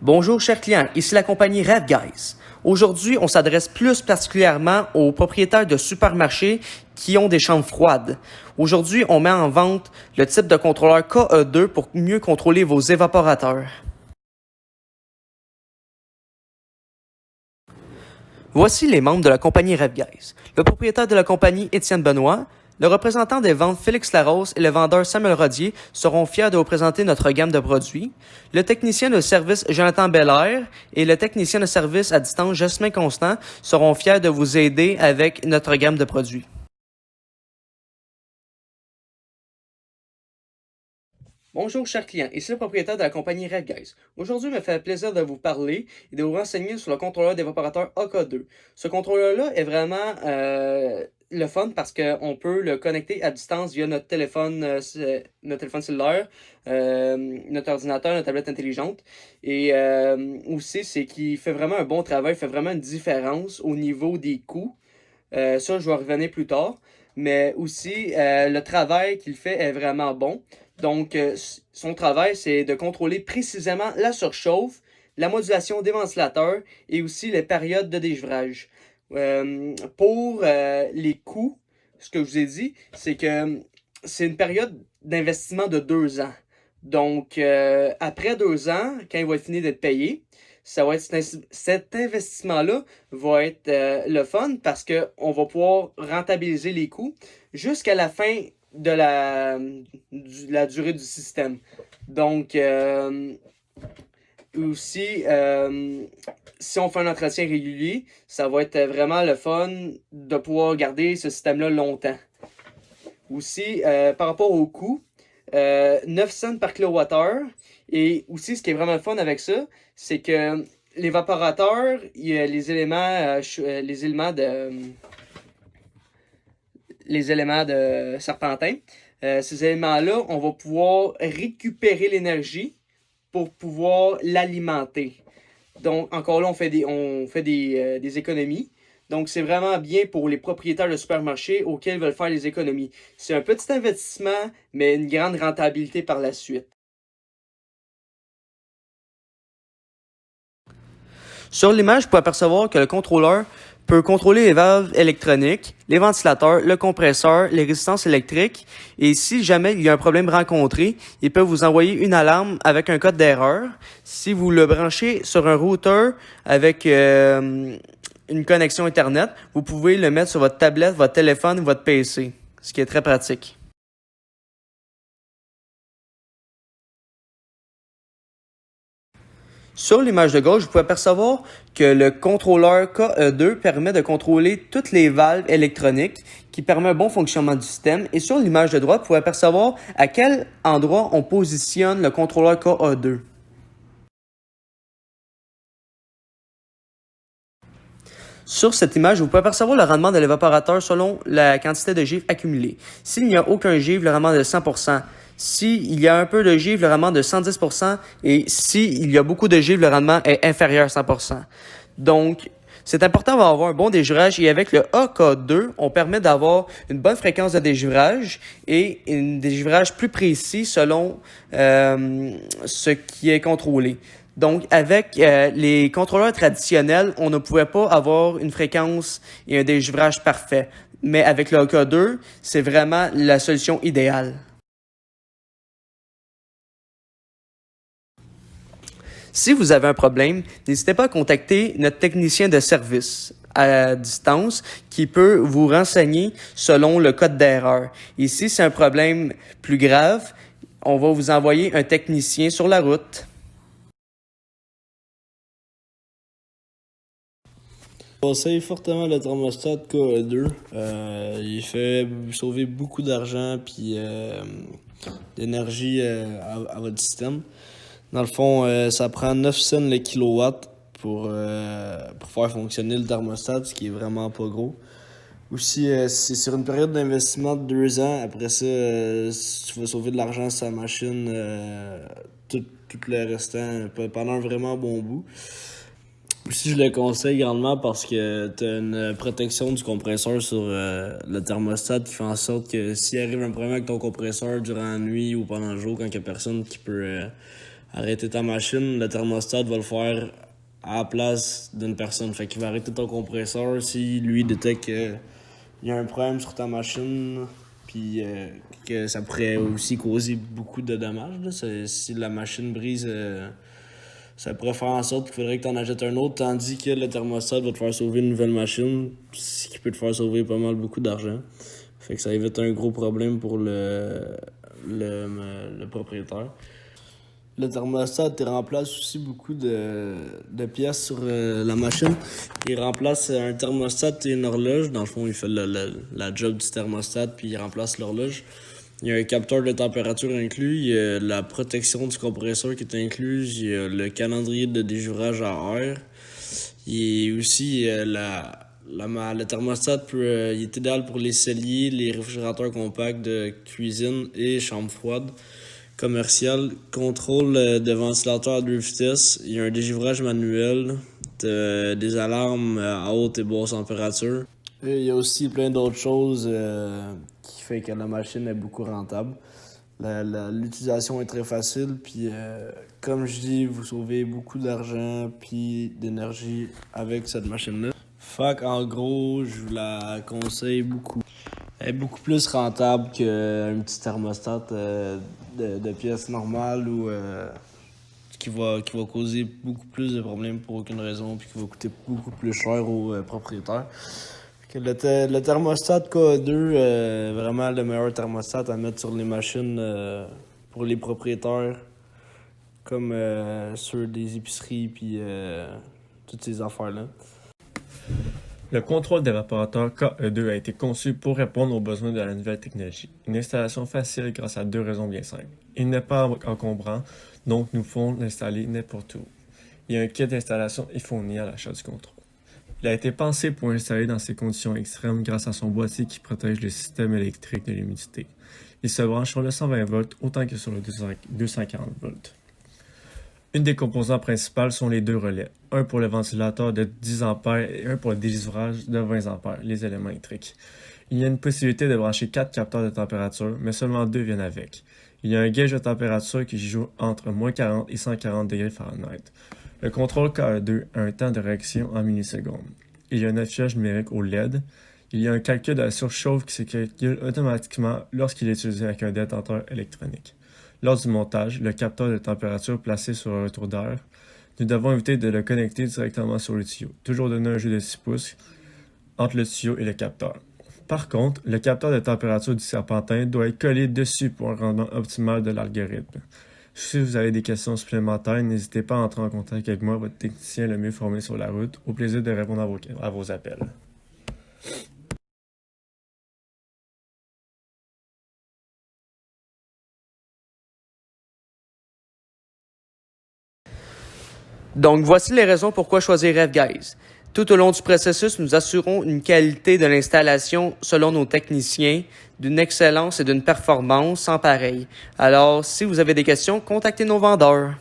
Bonjour chers clients, ici la compagnie RevGuys. Aujourd'hui, on s'adresse plus particulièrement aux propriétaires de supermarchés qui ont des chambres froides. Aujourd'hui, on met en vente le type de contrôleur KE2 pour mieux contrôler vos évaporateurs. Voici les membres de la compagnie RevGuys. Le propriétaire de la compagnie, Étienne Benoît, le représentant des ventes Félix Larose et le vendeur Samuel Rodier seront fiers de vous présenter notre gamme de produits. Le technicien de service Jonathan Belair et le technicien de service à distance Jasmin Constant seront fiers de vous aider avec notre gamme de produits. Bonjour chers clients, ici le propriétaire de la compagnie RevGuys. Aujourd'hui, il me fait plaisir de vous parler et de vous renseigner sur le contrôleur d'évaporateur AK2. Ce contrôleur-là est vraiment le fun parce qu'on peut le connecter à distance via notre téléphone cellulaire, notre ordinateur, notre tablette intelligente. Et aussi, c'est qu'il fait vraiment un bon travail, il fait vraiment une différence au niveau des coûts. Ça, je vais revenir plus tard. Mais aussi, le travail qu'il fait est vraiment bon. Donc, son travail, c'est de contrôler précisément la surchauffe, la modulation des ventilateurs et aussi les périodes de dégivrage. Pour les coûts, ce que je vous ai dit, c'est que c'est une période d'investissement de 2 ans. Donc, après 2 ans, quand il va être fini d'être payé, ça va être cet investissement-là va être le fun parce qu'on va pouvoir rentabiliser les coûts jusqu'à la fin de la durée du système. Donc, aussi, si on fait un entretien régulier, ça va être vraiment le fun de pouvoir garder ce système-là longtemps. Aussi, par rapport au coût, 9 cents par kilowattheure. Et aussi, ce qui est vraiment fun avec ça, c'est que l'évaporateur, il y a les éléments de serpentin. Ces éléments-là, on va pouvoir récupérer l'énergie pour pouvoir l'alimenter. Donc, encore là, on fait des économies. Donc, c'est vraiment bien pour les propriétaires de supermarchés auxquels veulent faire les économies. C'est un petit investissement, mais une grande rentabilité par la suite. Sur l'image, vous pouvez apercevoir que le contrôleur peut contrôler les valves électroniques, les ventilateurs, le compresseur, les résistances électriques. Et si jamais il y a un problème rencontré, il peut vous envoyer une alarme avec un code d'erreur. Si vous le branchez sur un routeur avec une connexion Internet, vous pouvez le mettre sur votre tablette, votre téléphone ou votre PC, ce qui est très pratique. Sur l'image de gauche, vous pouvez apercevoir que le contrôleur KE2 permet de contrôler toutes les valves électroniques qui permet un bon fonctionnement du système. Et sur l'image de droite, vous pouvez apercevoir à quel endroit on positionne le contrôleur KE2. Sur cette image, vous pouvez apercevoir le rendement de l'évaporateur selon la quantité de givre accumulée. S'il n'y a aucun givre, le rendement est de 100%. S'il y a un peu de givre, le rendement est de 110%. Et s'il y a beaucoup de givre, le rendement est inférieur à 100%. Donc, c'est important d'avoir un bon dégivrage. Et avec le AK2, on permet d'avoir une bonne fréquence de dégivrage et un dégivrage plus précis selon ce qui est contrôlé. Donc, avec les contrôleurs traditionnels, on ne pouvait pas avoir une fréquence et un dégivrage parfait. Mais avec le AK2, c'est vraiment la solution idéale. Si vous avez un problème, n'hésitez pas à contacter notre technicien de service à distance qui peut vous renseigner selon le code d'erreur. Et si c'est un problème plus grave, on va vous envoyer un technicien sur la route. Je conseille fortement le thermostat KE2. Il fait sauver beaucoup d'argent puis d'énergie à votre système. Dans le fond, ça prend 9 cents le kilowatt pour faire fonctionner le thermostat, ce qui est vraiment pas gros. Aussi, c'est sur une période d'investissement de 2 ans. Après ça, si tu vas sauver de l'argent sur la machine, tout le restant pendant un vraiment bon bout. Aussi, je le conseille grandement parce que tu as une protection du compresseur sur le thermostat qui fait en sorte que s'il arrive un problème avec ton compresseur durant la nuit ou pendant le jour, quand il n'y a personne qui peut arrêter ta machine, le thermostat va le faire à la place d'une personne. Fait qu'il va arrêter ton compresseur si lui détecte qu'il y a un problème sur ta machine, puis que ça pourrait aussi causer beaucoup de dommages. Là. Si la machine brise, ça pourrait faire en sorte qu'il faudrait que tu en achètes un autre, tandis que le thermostat va te faire sauver une nouvelle machine, ce qui peut te faire sauver pas mal beaucoup d'argent. Fait que ça évite un gros problème pour le propriétaire. Le thermostat, il remplace aussi beaucoup de pièces sur la machine. Il remplace un thermostat et une horloge. Dans le fond, il fait la job du thermostat, puis il remplace l'horloge. Il y a un capteur de température inclus, il y a la protection du compresseur qui est incluse, il y a le calendrier de dégivrage à air. Il y a aussi le thermostat il est idéal pour les celliers, les réfrigérateurs compacts de cuisine et chambre froide. Commercial, contrôle de ventilateur à 2 vitesses. Il y a un dégivrage manuel, des alarmes à haute et basse température. Et il y a aussi plein d'autres choses qui fait que la machine est beaucoup rentable. L'utilisation est très facile, puis comme je dis, vous sauvez beaucoup d'argent puis d'énergie avec cette machine-là. Fait qu'en gros, je vous la conseille beaucoup. Elle est beaucoup plus rentable qu'un petit thermostat de pièces normales ou qui va causer beaucoup plus de problèmes pour aucune raison puis qui va coûter beaucoup plus cher aux propriétaires. Le thermostat KA2, vraiment le meilleur thermostat à mettre sur les machines pour les propriétaires, comme ceux des épiceries puis toutes ces affaires-là. Le contrôle d'évaporateur KE2 a été conçu pour répondre aux besoins de la nouvelle technologie. Une installation facile grâce à 2 raisons bien simples. Il n'est pas encombrant, donc nous pouvons l'installer n'importe où. Il y a un kit d'installation et fourni à l'achat du contrôle. Il a été pensé pour installer dans ces conditions extrêmes grâce à son boîtier qui protège le système électrique de l'humidité. Il se branche sur le 120 volts autant que sur le 240 volts. Une des composantes principales sont les 2 relais, un pour le ventilateur de 10 A et un pour le délivrage de 20 A, les éléments électriques. Il y a une possibilité de brancher 4 capteurs de température, mais seulement 2 viennent avec. Il y a un gauge de température qui joue entre moins 40 et 140 degrés Fahrenheit. Le contrôle KE2 a un temps de réaction en millisecondes. Il y a un affichage numérique au LED. Il y a un calcul de la surchauffe qui se calcule automatiquement lorsqu'il est utilisé avec un détenteur électronique. Lors du montage, le capteur de température placé sur un retour d'air, nous devons éviter de le connecter directement sur le tuyau. Toujours donner un jeu de 6 pouces entre le tuyau et le capteur. Par contre, le capteur de température du serpentin doit être collé dessus pour un rendement optimal de l'algorithme. Si vous avez des questions supplémentaires, n'hésitez pas à entrer en contact avec moi, votre technicien le mieux formé sur la route. Au plaisir de répondre à vos appels. Donc, voici les raisons pourquoi choisir RevGuys. Tout au long du processus, nous assurons une qualité de l'installation selon nos techniciens, d'une excellence et d'une performance sans pareil. Alors, si vous avez des questions, contactez nos vendeurs.